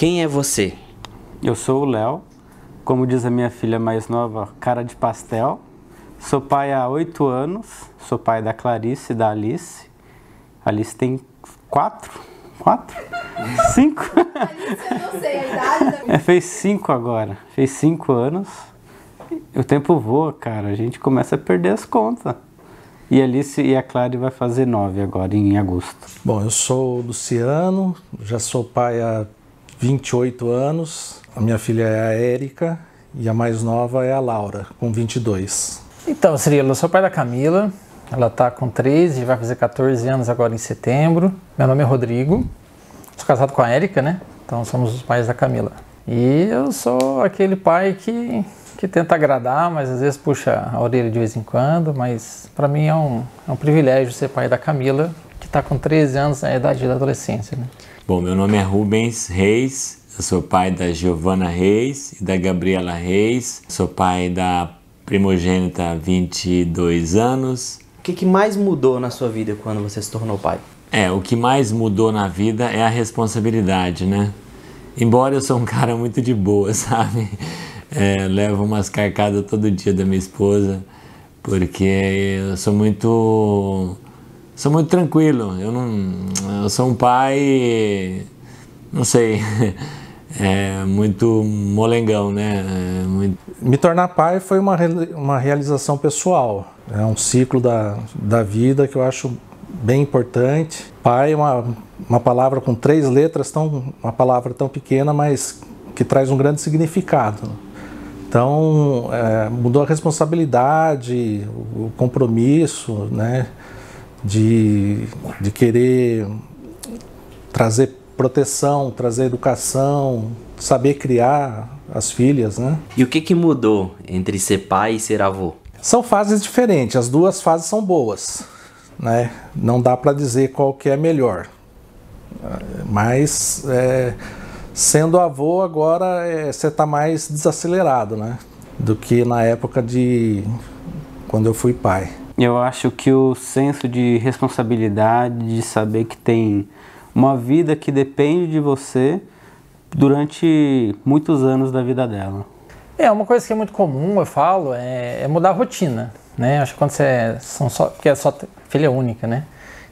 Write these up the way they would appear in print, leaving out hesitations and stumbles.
Quem é você? Eu sou o Léo, como diz a minha filha mais nova, cara de pastel. Sou pai há 8 anos, sou pai da Clarice e da Alice. A Alice tem 4? 5? Alice, eu não sei a idade da... Fez 5 agora, fez 5 anos. O tempo voa, cara, a gente começa a perder as contas. E a Alice e a Clary vai fazer 9 agora, em agosto. Bom, eu sou o Luciano, já sou pai há 28 anos. A minha filha é a Érica e a mais nova é a Laura, com 22. Então, Cirilo, eu sou pai da Camila. Ela tá com 13, vai fazer 14 anos agora em setembro. Meu nome é Rodrigo. Sou casado com a Érica, né? Então somos os pais da Camila. E eu sou aquele pai que tenta agradar, mas às vezes puxa a orelha de vez em quando. Mas para mim é um privilégio ser pai da Camila, que tá com 13 anos na idade da adolescência, né? Bom, meu nome é Rubens Reis. Eu sou pai da Giovana Reis e da Gabriela Reis. Sou pai da primogênita há 22 anos. O que mais mudou na sua vida quando você se tornou pai? O que mais mudou na vida é a responsabilidade, né? Embora eu sou um cara muito de boa, sabe? Levo umas carcadas todo dia da minha esposa, porque eu sou muito tranquilo. Eu sou um pai, não sei, muito molengão, né? Me tornar pai foi uma realização pessoal. É um ciclo da vida que eu acho bem importante. Pai é uma palavra com 3 letras, uma palavra tão pequena, mas que traz um grande significado. Então, mudou a responsabilidade, o compromisso, né, de querer trazer proteção, trazer educação, saber criar as filhas, né? E o que mudou entre ser pai e ser avô? São fases diferentes, as 2 fases são boas, né? Não dá para dizer qual que é melhor, mas sendo avô agora você está mais desacelerado, né? Do que na época quando eu fui pai. Eu acho que o senso de responsabilidade, de saber que tem uma vida que depende de você durante muitos anos da vida dela. Uma coisa que é muito comum, eu falo, é mudar a rotina, né? Acho que quando porque é só filha única, né?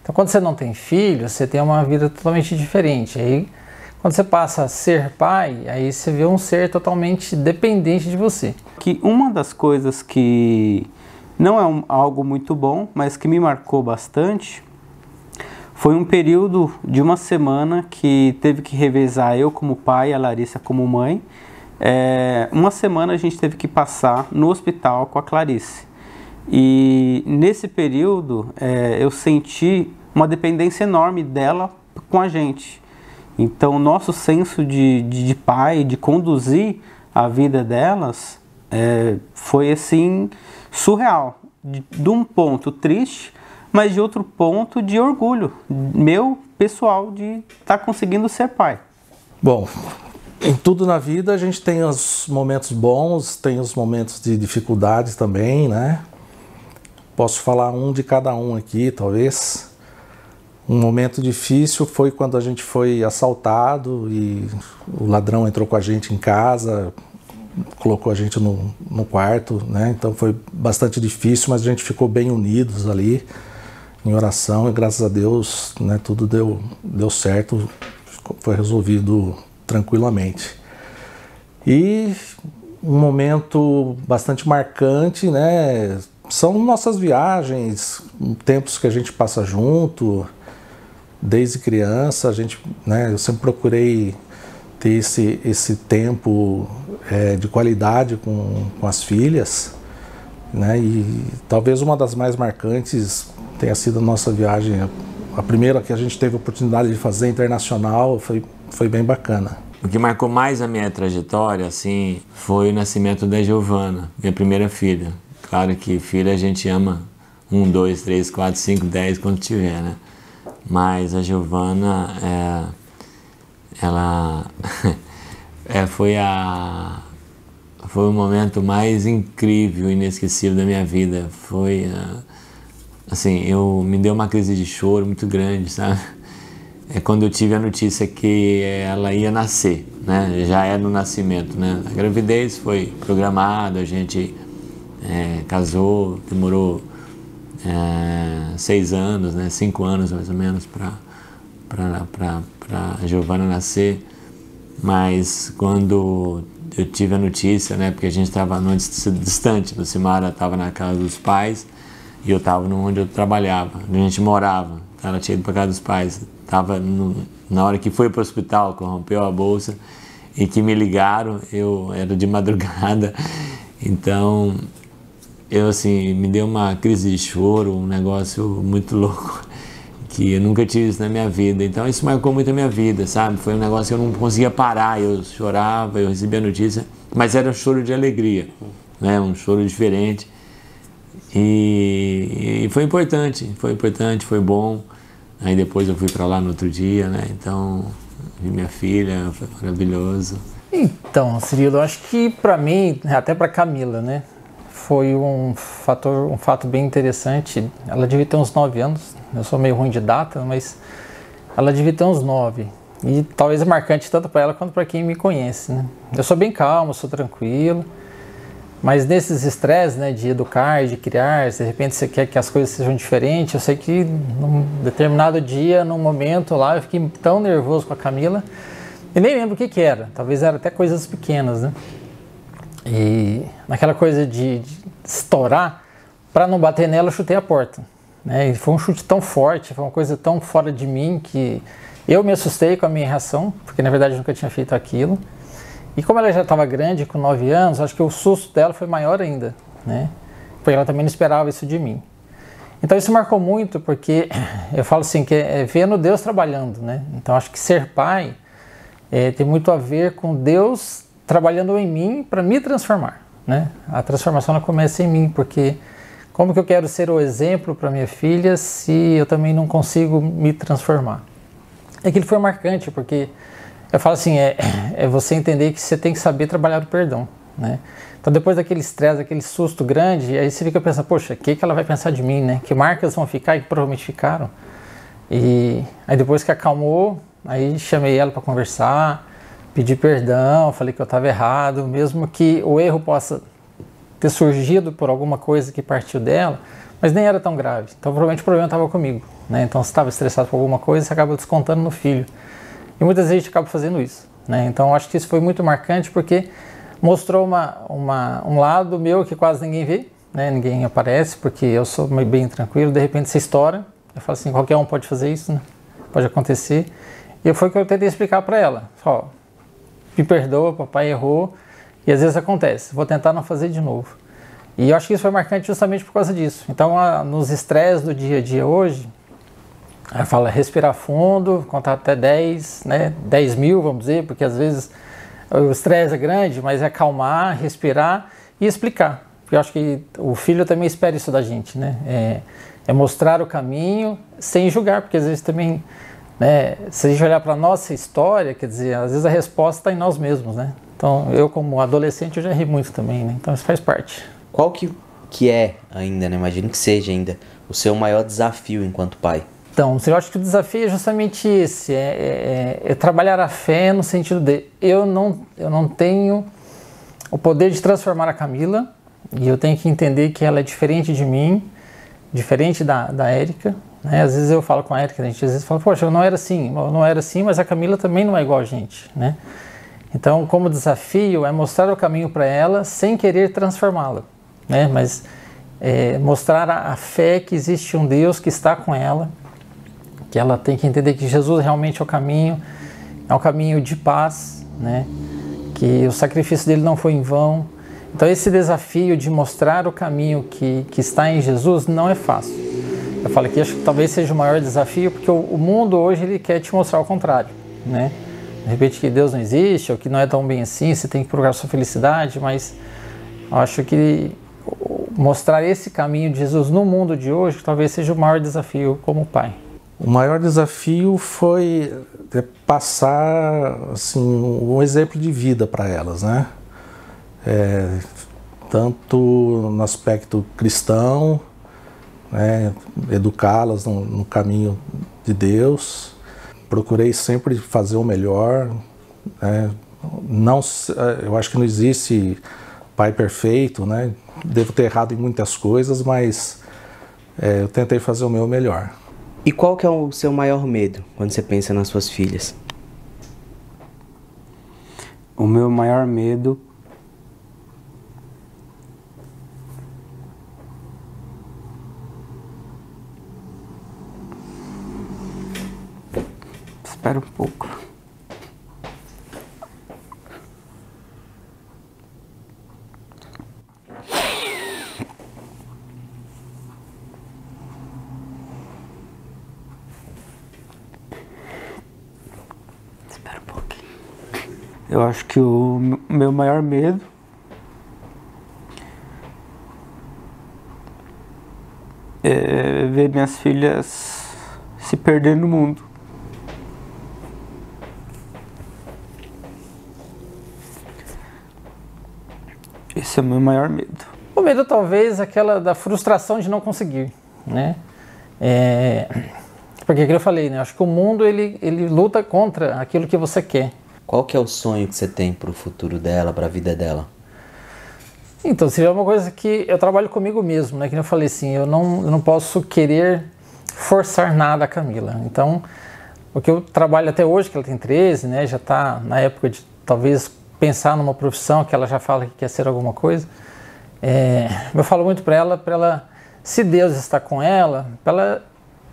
Então quando você não tem filho, você tem uma vida totalmente diferente. Aí quando você passa a ser pai, aí você vê um ser totalmente dependente de você. Que uma das coisas que não é algo muito bom, mas que me marcou bastante, foi um período de uma semana que teve que revezar eu como pai e a Larissa como mãe. Uma semana a gente teve que passar no hospital com a Clarice. E nesse período eu senti uma dependência enorme dela com a gente. Então o nosso senso de pai, de conduzir a vida delas, foi assim surreal. De um ponto triste, mas de outro ponto de orgulho meu pessoal de estar conseguindo ser pai. Bom, em tudo na vida a gente tem os momentos bons, tem os momentos de dificuldades também, né? Posso falar um de cada um aqui, talvez. Um momento difícil foi quando a gente foi assaltado e o ladrão entrou com a gente em casa, colocou a gente no quarto, né? Então foi bastante difícil, mas a gente ficou bem unidos ali em oração e graças a Deus, né, tudo deu certo, foi resolvido tranquilamente. E um momento bastante marcante, né, são nossas viagens, tempos que a gente passa junto, desde criança, eu sempre procurei ter esse tempo de qualidade com as filhas, né, e talvez uma das mais marcantes tenha sido a nossa viagem, a primeira que a gente teve a oportunidade de fazer internacional, foi bem bacana. O que marcou mais a minha trajetória, assim, foi o nascimento da Giovana, minha primeira filha. Claro que filha a gente ama 1, 2, 3, 4, 5, 10, quando tiver, né? Mas a Giovana, ela foi o momento mais incrível e inesquecível da minha vida. Foi, assim, me deu uma crise de choro muito grande, sabe? Quando eu tive a notícia que ela ia nascer, né? Já é no nascimento, né? A gravidez foi programada, a gente casou, demorou 6 anos, né? 5 anos mais ou menos para a Giovana nascer, mas quando eu tive a notícia, né? Porque a gente estava distante, a Lucimara estava na casa dos pais e eu estava onde eu trabalhava, onde a gente morava. Ela tinha ido para casa dos pais, estava na hora que foi para o hospital, corrompeu a bolsa e que me ligaram, era de madrugada, então eu assim, me deu uma crise de choro, um negócio muito louco, que eu nunca tive isso na minha vida, então isso marcou muito a minha vida, sabe? Foi um negócio que eu não conseguia parar, eu chorava, eu recebia a notícia, mas era um choro de alegria, né? Um choro diferente, e foi importante, foi bom. Aí depois eu fui para lá no outro dia, né? Então, vi minha filha, foi maravilhoso. Então, Cirilo, eu acho que para mim, até para Camila, né? Foi um fato bem interessante. Ela devia ter uns 9 anos. Eu sou meio ruim de data, mas ela devia ter uns 9. E talvez é marcante tanto para ela quanto para quem me conhece, né? Eu sou bem calmo, sou tranquilo. Mas nesses estresses, né, de educar, de criar, se de repente você quer que as coisas sejam diferentes, eu sei que num determinado dia, num momento lá, eu fiquei tão nervoso com a Camila, e nem lembro o que era, talvez era até coisas pequenas, né? E naquela coisa de estourar, para não bater nela, eu chutei a porta, né? E foi um chute tão forte, foi uma coisa tão fora de mim, que eu me assustei com a minha reação, porque na verdade eu nunca tinha feito aquilo. E como ela já estava grande, com 9 anos, acho que o susto dela foi maior ainda, né? Porque ela também não esperava isso de mim. Então isso marcou muito, porque eu falo assim, que é vendo Deus trabalhando, né? Então acho que ser pai tem muito a ver com Deus trabalhando em mim para me transformar, né? A transformação ela começa em mim, porque como que eu quero ser o exemplo para minha filha se eu também não consigo me transformar? Aquilo foi marcante, porque eu falo assim, é você entender que você tem que saber trabalhar o perdão, né? Então depois daquele estresse, daquele susto grande, aí você fica pensando, poxa, o que ela vai pensar de mim, né? Que marcas vão ficar e que provavelmente ficaram. E aí depois que acalmou, aí chamei ela para conversar, pedi perdão, falei que eu estava errado, mesmo que o erro possa ter surgido por alguma coisa que partiu dela, mas nem era tão grave. Então provavelmente o problema estava comigo, né? Então se estava estressado por alguma coisa, você acaba descontando no filho. E muitas vezes a gente acaba fazendo isso, né? Então eu acho que isso foi muito marcante, porque mostrou um lado meu que quase ninguém vê, né? Ninguém aparece, porque eu sou bem tranquilo, de repente você estoura, eu falo assim, qualquer um pode fazer isso, né? Pode acontecer. E foi o que eu tentei explicar para ela. Ó, me perdoa, papai errou, e às vezes acontece, vou tentar não fazer de novo. E eu acho que isso foi marcante justamente por causa disso. Então nos estresses do dia a dia hoje, ela fala respirar fundo, contar até 10, né? 10 mil, vamos dizer, porque às vezes o estresse é grande, mas é acalmar, respirar e explicar. Porque eu acho que o filho também espera isso da gente, né? É mostrar o caminho sem julgar, porque às vezes também, né, se a gente olhar para a nossa história, quer dizer, às vezes a resposta está em nós mesmos, né? Então eu como adolescente eu já ri muito também, né? Então isso faz parte. Qual que é ainda, né? Imagino que seja ainda o seu maior desafio enquanto pai? Então, eu acho que o desafio é justamente esse, é trabalhar a fé no sentido de eu não tenho o poder de transformar a Camila, e eu tenho que entender que ela é diferente de mim, diferente da Érica, né? Às vezes eu falo com a Érica, a gente às vezes fala, poxa, eu não era assim, mas a Camila também não é igual a gente, né? Então, como desafio é mostrar o caminho para ela sem querer transformá-la, né? Mas mostrar a fé que existe um Deus que está com ela, que ela tem que entender que Jesus realmente é um caminho de paz, né? Que o sacrifício dele não foi em vão. Então esse desafio de mostrar o caminho que está em Jesus não é fácil. Eu falo que acho que talvez seja o maior desafio, porque o mundo hoje ele quer te mostrar o contrário, né? De repente que Deus não existe, ou que não é tão bem assim, você tem que procurar sua felicidade, mas eu acho que mostrar esse caminho de Jesus no mundo de hoje talvez seja o maior desafio como pai. O maior desafio foi passar assim, um exemplo de vida para elas, né? Tanto no aspecto cristão, né? Educá-las no caminho de Deus. Procurei sempre fazer o melhor, né? Não, eu acho que não existe pai perfeito, né? Devo ter errado em muitas coisas, mas eu tentei fazer o meu melhor. E qual que é o seu maior medo quando você pensa nas suas filhas? O meu maior medo espera um pouco. Espera um pouquinho. Eu acho que o meu maior medo é ver minhas filhas se perdendo no mundo. Esse é o meu maior medo. O medo talvez aquela da frustração de não conseguir, né? Porque como eu falei, né? Acho que o mundo ele luta contra aquilo que você quer. Qual que é o sonho que você tem pro futuro dela, pra vida dela? Então, seria uma coisa que eu trabalho comigo mesmo, né? Que eu falei assim, eu não posso querer forçar nada a Camila. Então, o que eu trabalho até hoje, que ela tem 13, né? Já está na época de talvez pensar numa profissão, que ela já fala que quer ser alguma coisa. Eu falo muito para ela, se Deus está com ela, para ela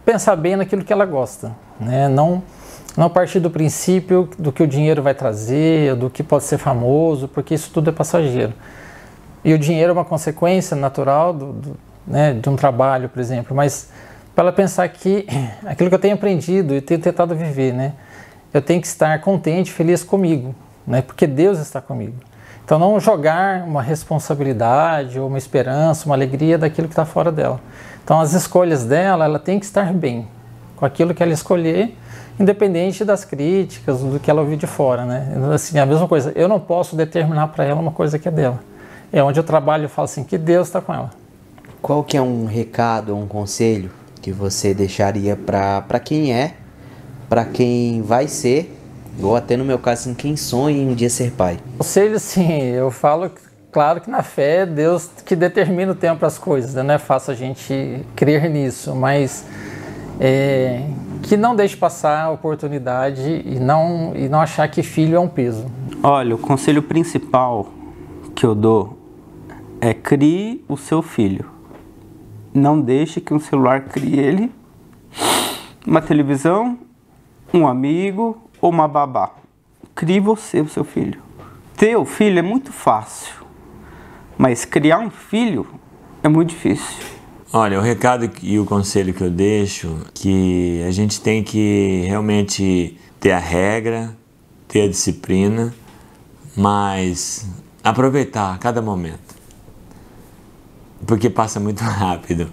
pensar bem naquilo que ela gosta, né? Não partir do princípio do que o dinheiro vai trazer, do que pode ser famoso, porque isso tudo é passageiro. E o dinheiro é uma consequência natural né, de um trabalho, por exemplo, mas para ela pensar que aquilo que eu tenho aprendido e tenho tentado viver, né, eu tenho que estar contente, feliz comigo, né, porque Deus está comigo. Então não jogar uma responsabilidade ou uma esperança, uma alegria daquilo que está fora dela. Então as escolhas dela, ela tem que estar bem com aquilo que ela escolher, independente das críticas, do que ela ouvir de fora, né? Assim, a mesma coisa, eu não posso determinar para ela uma coisa que é dela. É onde eu trabalho, eu falo assim, que Deus está com ela. Qual que é um recado, um conselho que você deixaria para quem vai ser, ou até no meu caso, assim, quem sonha em um dia ser pai? Conselho, sim, eu falo, claro que na fé é Deus que determina o tempo para as coisas, né? Não é fácil a gente crer nisso, mas que não deixe passar a oportunidade e não achar que filho é um peso. Olha, o conselho principal que eu dou é crie o seu filho. Não deixe que um celular crie ele, uma televisão, um amigo ou uma babá. Crie você, o seu filho. Ter o filho é muito fácil, mas criar um filho é muito difícil. Olha, o recado e o conselho que eu deixo, que a gente tem que realmente ter a regra, ter a disciplina, mas aproveitar cada momento, porque passa muito rápido.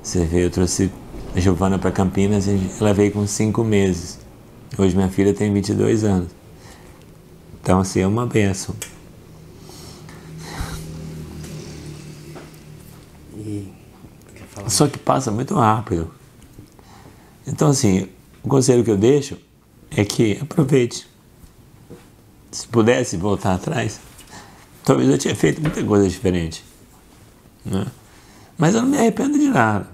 Você vê, eu trouxe a Giovana para Campinas e ela veio com 5 meses. Hoje minha filha tem 22 anos. Então, assim, é uma bênção. Só que passa muito rápido. Então, assim, o conselho que eu deixo é que aproveite. Se pudesse voltar atrás, talvez eu tinha feito muita coisa diferente, né? Mas eu não me arrependo de nada.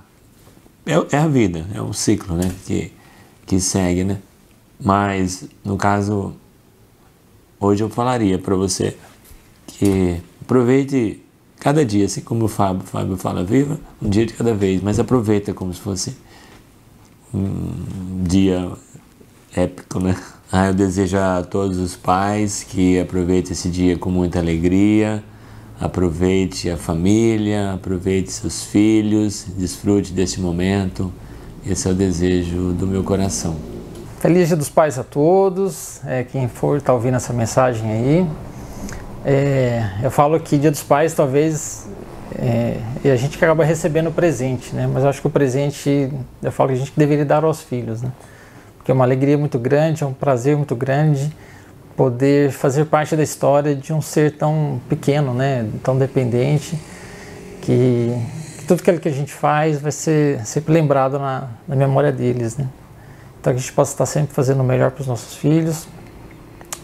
É a vida, é um ciclo, né, que segue, né? Mas, no caso, hoje eu falaria para você que aproveite cada dia, assim como o Fábio fala, viva um dia de cada vez, mas aproveita como se fosse um dia épico, né? Eu desejo a todos os pais que aproveitem esse dia com muita alegria, aproveite a família, aproveite seus filhos, desfrute desse momento. Esse é o desejo do meu coração. Feliz Dia dos Pais a todos, quem for tá ouvindo essa mensagem aí. Eu falo que Dia dos Pais talvez a gente acaba recebendo presente, né? Mas eu acho que o presente, eu falo que a gente deveria dar aos filhos, né? Porque é uma alegria muito grande, é um prazer muito grande poder fazer parte da história de um ser tão pequeno, né? Tão dependente, que tudo aquilo que a gente faz vai ser sempre lembrado na memória deles, né? Então que a gente possa estar sempre fazendo o melhor para os nossos filhos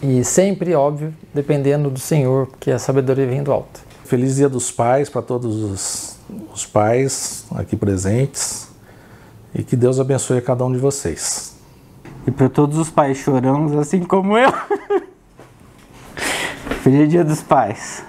E sempre, óbvio, dependendo do Senhor, porque a sabedoria vem do alto. Feliz Dia dos Pais para todos os pais aqui presentes e que Deus abençoe a cada um de vocês. E para todos os pais chorões, assim como eu. Feliz Dia dos Pais.